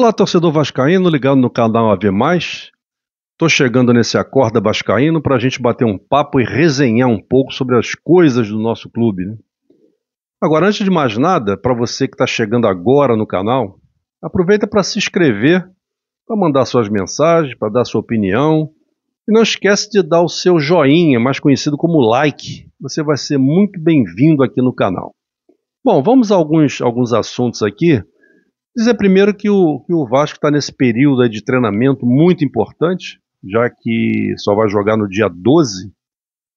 Olá, torcedor vascaíno, ligado no canal AV+. Estou chegando nesse Acorda Vascaíno para a gente bater um papo e resenhar um pouco sobre as coisas do nosso clube, né? Agora, antes de mais nada, para você que está chegando agora no canal, aproveita para se inscrever, para mandar suas mensagens, para dar sua opinião. E não esquece de dar o seu joinha, mais conhecido como like. Você vai ser muito bem-vindo aqui no canal. Bom, vamos a alguns assuntos aqui. Dizer primeiro que o Vasco está nesse período aí de treinamento muito importante, já que só vai jogar no dia 12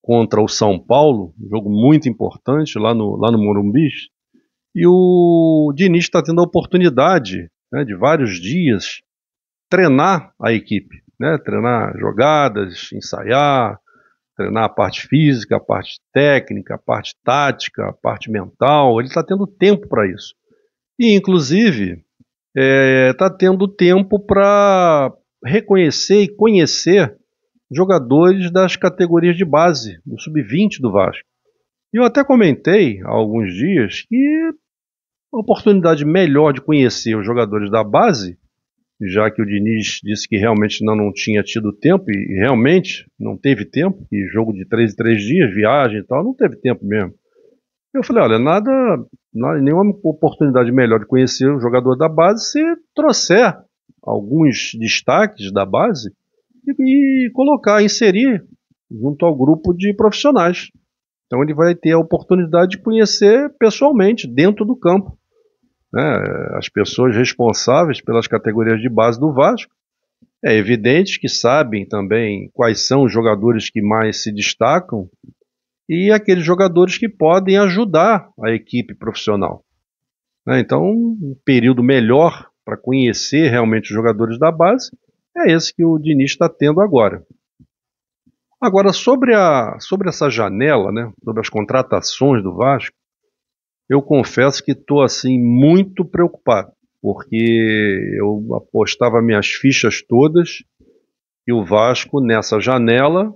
contra o São Paulo, um jogo muito importante lá no Morumbi. E o Diniz está tendo a oportunidade, né, de vários dias treinar a equipe, né, treinar jogadas, ensaiar, treinar a parte física, a parte técnica, a parte tática, a parte mental. Ele está tendo tempo para isso. E, inclusive, está tendo tempo para reconhecer e conhecer jogadores das categorias de base, do sub-20 do Vasco. E eu até comentei há alguns dias que a oportunidade melhor de conhecer os jogadores da base, já que o Diniz disse que realmente não tinha tido tempo, e realmente não teve tempo, e jogo de 3 em 3 dias, viagem e tal, não teve tempo mesmo. Eu falei, olha, nenhuma oportunidade melhor de conhecer o jogador da base se trouxer alguns destaques da base e colocar, inserir junto ao grupo de profissionais. Então ele vai ter a oportunidade de conhecer pessoalmente, dentro do campo, né, as pessoas responsáveis pelas categorias de base do Vasco. É evidente que sabem também quais são os jogadores que mais se destacam e aqueles jogadores que podem ajudar a equipe profissional, né? Então, um período melhor para conhecer realmente os jogadores da base é esse que o Diniz está tendo agora. Agora, sobre essa janela, né, sobre as contratações do Vasco, eu confesso que estou assim, muito preocupado, porque eu apostava minhas fichas todas que o Vasco, nessa janela,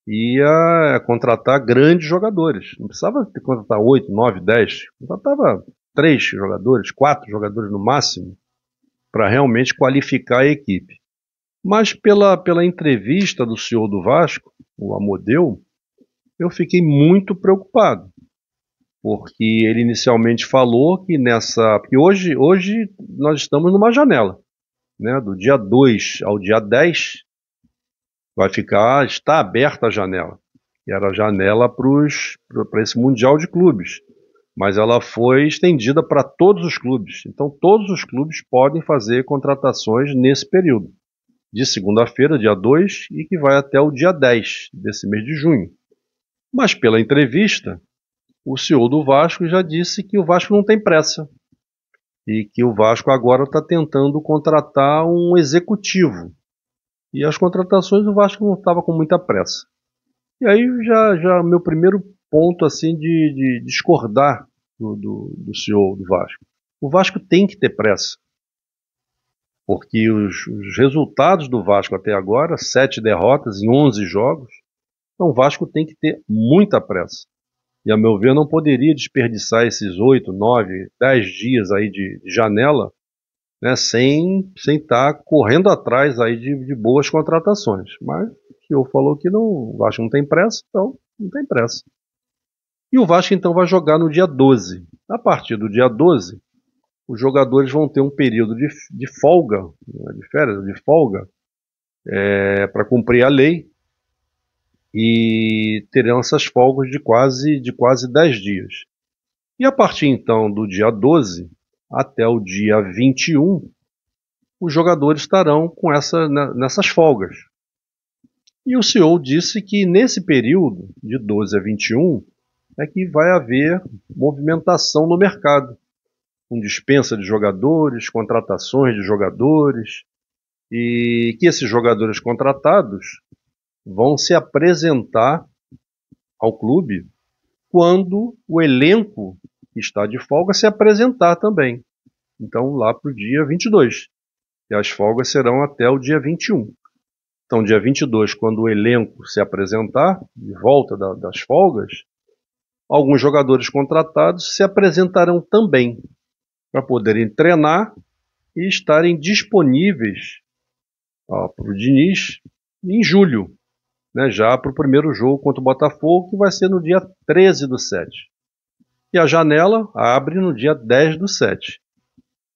ia contratar grandes jogadores. Não precisava contratar 8, 9, 10. Contratava 3 jogadores, 4 jogadores no máximo, para realmente qualificar a equipe. Mas pela entrevista do CEO do Vasco, o Amodeu, eu fiquei muito preocupado. Porque ele inicialmente falou que porque hoje nós estamos numa janela, né, do dia 2 ao dia 10, está aberta a janela. E era a janela para esse Mundial de Clubes. Mas ela foi estendida para todos os clubes. Então todos os clubes podem fazer contratações nesse período. De segunda-feira, dia 2, e que vai até o dia 10 desse mês de junho. Mas pela entrevista, o CEO do Vasco já disse que o Vasco não tem pressa. E que o Vasco agora está tentando contratar um executivo. E as contratações do Vasco não estava com muita pressa. E aí já meu primeiro ponto assim de discordar do CEO do Vasco. O Vasco tem que ter pressa. Porque os resultados do Vasco até agora, 7 derrotas em 11 jogos, então o Vasco tem que ter muita pressa. E a meu ver não poderia desperdiçar esses 8, 9, 10 dias aí de janela, né, sem estar correndo atrás aí de boas contratações. Mas o senhor falou que o Vasco não tem pressa, então não tem pressa. E o Vasco então vai jogar no dia 12. A partir do dia 12, os jogadores vão ter um período de folga, de férias, de folga, para cumprir a lei, e terão essas folgas de quase 10 dias. E a partir então do dia 12 até o dia 21, os jogadores estarão nessas folgas. E o CEO disse que nesse período, de 12 a 21, é que vai haver movimentação no mercado, com dispensa de jogadores, contratações de jogadores, e que esses jogadores contratados vão se apresentar ao clube quando o elenco que está de folga se apresentar também. Então, lá para o dia 22. E as folgas serão até o dia 21. Então, dia 22, quando o elenco se apresentar, de volta das folgas, alguns jogadores contratados se apresentarão também, para poderem treinar e estarem disponíveis para o Diniz em julho, né, já para o primeiro jogo contra o Botafogo, que vai ser no dia 13/7. E a janela abre no dia 10/7.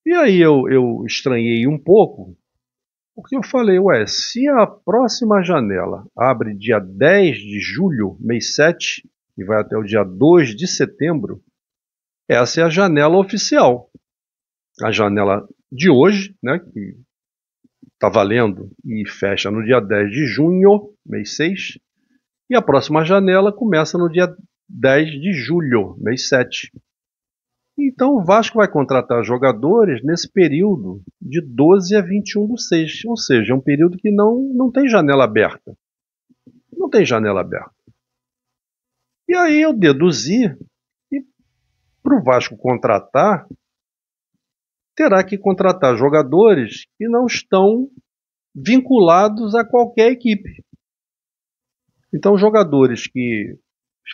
E aí eu estranhei um pouco, porque eu falei, se a próxima janela abre dia 10 de julho, mês 7, e vai até o dia 2 de setembro, essa é a janela oficial. A janela de hoje, né, que está valendo e fecha no dia 10 de junho, mês 6, e a próxima janela começa no dia 10 de julho, mês 7. Então o Vasco vai contratar jogadores nesse período de 12 a 21/6, ou seja, é um período que não tem janela aberta. Não tem janela aberta. E aí eu deduzi que para o Vasco contratar, terá que contratar jogadores que não estão vinculados a qualquer equipe. Então jogadores que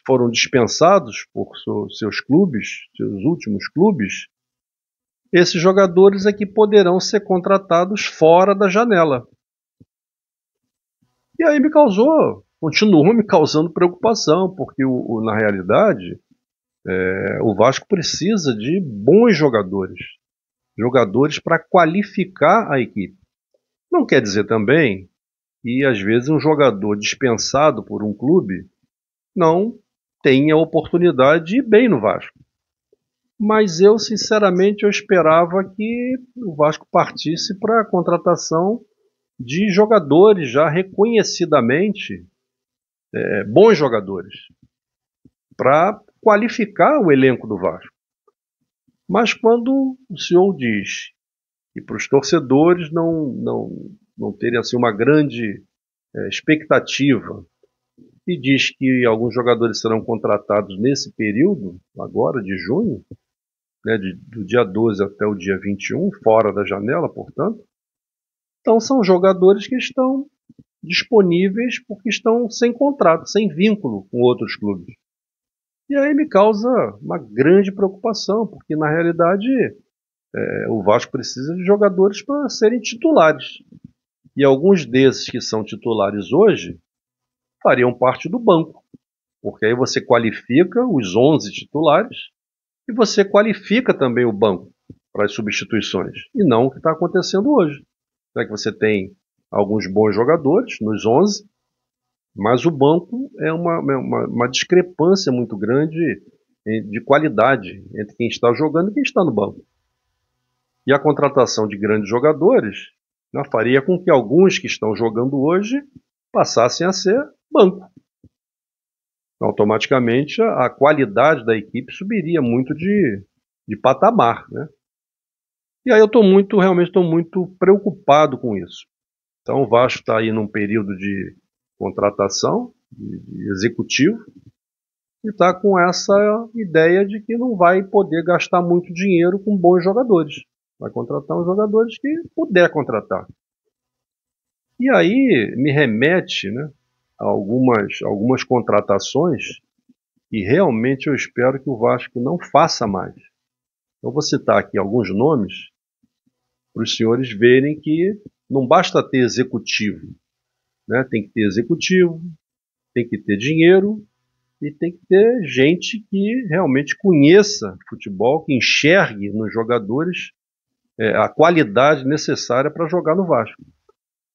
foram dispensados por seus clubes, seus últimos clubes, esses jogadores é que poderão ser contratados fora da janela. E aí continuou me causando preocupação, porque na realidade o Vasco precisa de bons jogadores, jogadores para qualificar a equipe. Não quer dizer também que às vezes um jogador dispensado por um clube não tenha oportunidade de ir bem no Vasco. Mas eu, sinceramente, eu esperava que o Vasco partisse para a contratação de jogadores já reconhecidamente bons jogadores, para qualificar o elenco do Vasco. Mas quando o senhor diz que para os torcedores não terem assim, uma grande expectativa, e diz que alguns jogadores serão contratados nesse período, agora de junho, né, do dia 12 até o dia 21, fora da janela, portanto. Então são jogadores que estão disponíveis porque estão sem contrato, sem vínculo com outros clubes. E aí me causa uma grande preocupação, porque na realidade o Vasco precisa de jogadores para serem titulares. E alguns desses que são titulares hoje fariam parte do banco, porque aí você qualifica os 11 titulares e você qualifica também o banco para as substituições, e não o que está acontecendo hoje, né, que você tem alguns bons jogadores nos 11, mas o banco é uma discrepância muito grande de qualidade entre quem está jogando e quem está no banco. E a contratação de grandes jogadores, né, faria com que alguns que estão jogando hoje passassem a ser banco. Automaticamente a qualidade da equipe subiria muito de patamar, né? E aí eu realmente estou muito preocupado com isso. Então o Vasco está aí num período de contratação, de executivo, e está com essa ideia de que não vai poder gastar muito dinheiro com bons jogadores. Vai contratar os jogadores que puder contratar. E aí me remete, né, a algumas contratações que realmente eu espero que o Vasco não faça mais. Eu vou citar aqui alguns nomes para os senhores verem que não basta ter executivo, né? Tem que ter executivo, tem que ter dinheiro e tem que ter gente que realmente conheça futebol, que enxergue nos jogadores a qualidade necessária para jogar no Vasco.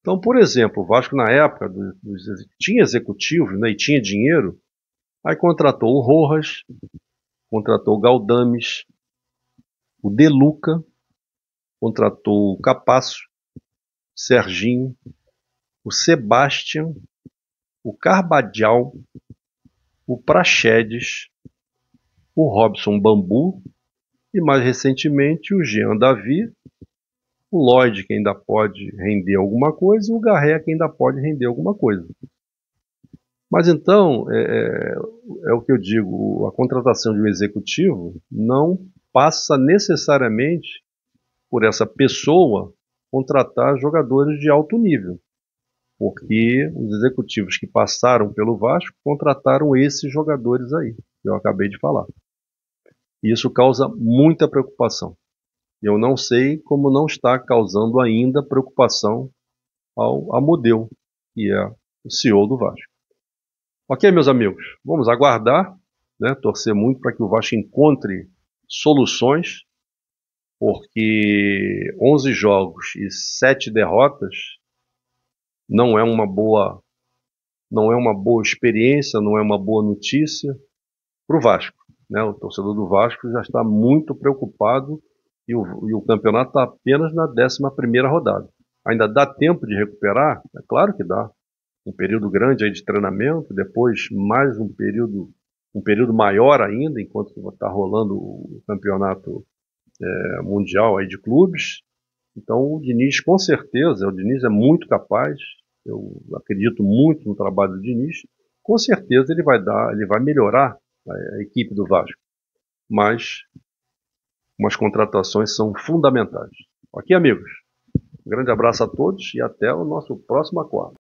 Então, por exemplo, o Vasco na época tinha executivos, né, e tinha dinheiro, aí contratou o Rojas, contratou o Galdames, o De Luca, contratou o Capasso, Serginho, o Sebastian, o Carbadial, o Praxedes, o Robson Bambu e mais recentemente o Jean Davi, o Lloyd, que ainda pode render alguma coisa, e o Garré, que ainda pode render alguma coisa. Mas então, é o que eu digo, a contratação de um executivo não passa necessariamente por essa pessoa contratar jogadores de alto nível, porque os executivos que passaram pelo Vasco contrataram esses jogadores aí, que eu acabei de falar. E isso causa muita preocupação. Eu não sei como não está causando ainda preocupação ao Amodeu, que é o CEO do Vasco. Ok, meus amigos, vamos aguardar, né, torcer muito para que o Vasco encontre soluções, porque 11 jogos e 7 derrotas não é uma boa, não é uma boa experiência, não é uma boa notícia para o Vasco. Né? O torcedor do Vasco já está muito preocupado e o campeonato está apenas na 11ª rodada. Ainda dá tempo de recuperar? É claro que dá. Um período grande aí de treinamento, depois mais um período maior ainda, enquanto está rolando o campeonato mundial aí de clubes. Então o Diniz, com certeza, o Diniz é muito capaz, eu acredito muito no trabalho do Diniz, com certeza ele vai melhorar a equipe do Vasco. Mas umas contratações são fundamentais. Ok, amigos? Um grande abraço a todos e até o nosso próximo acordo.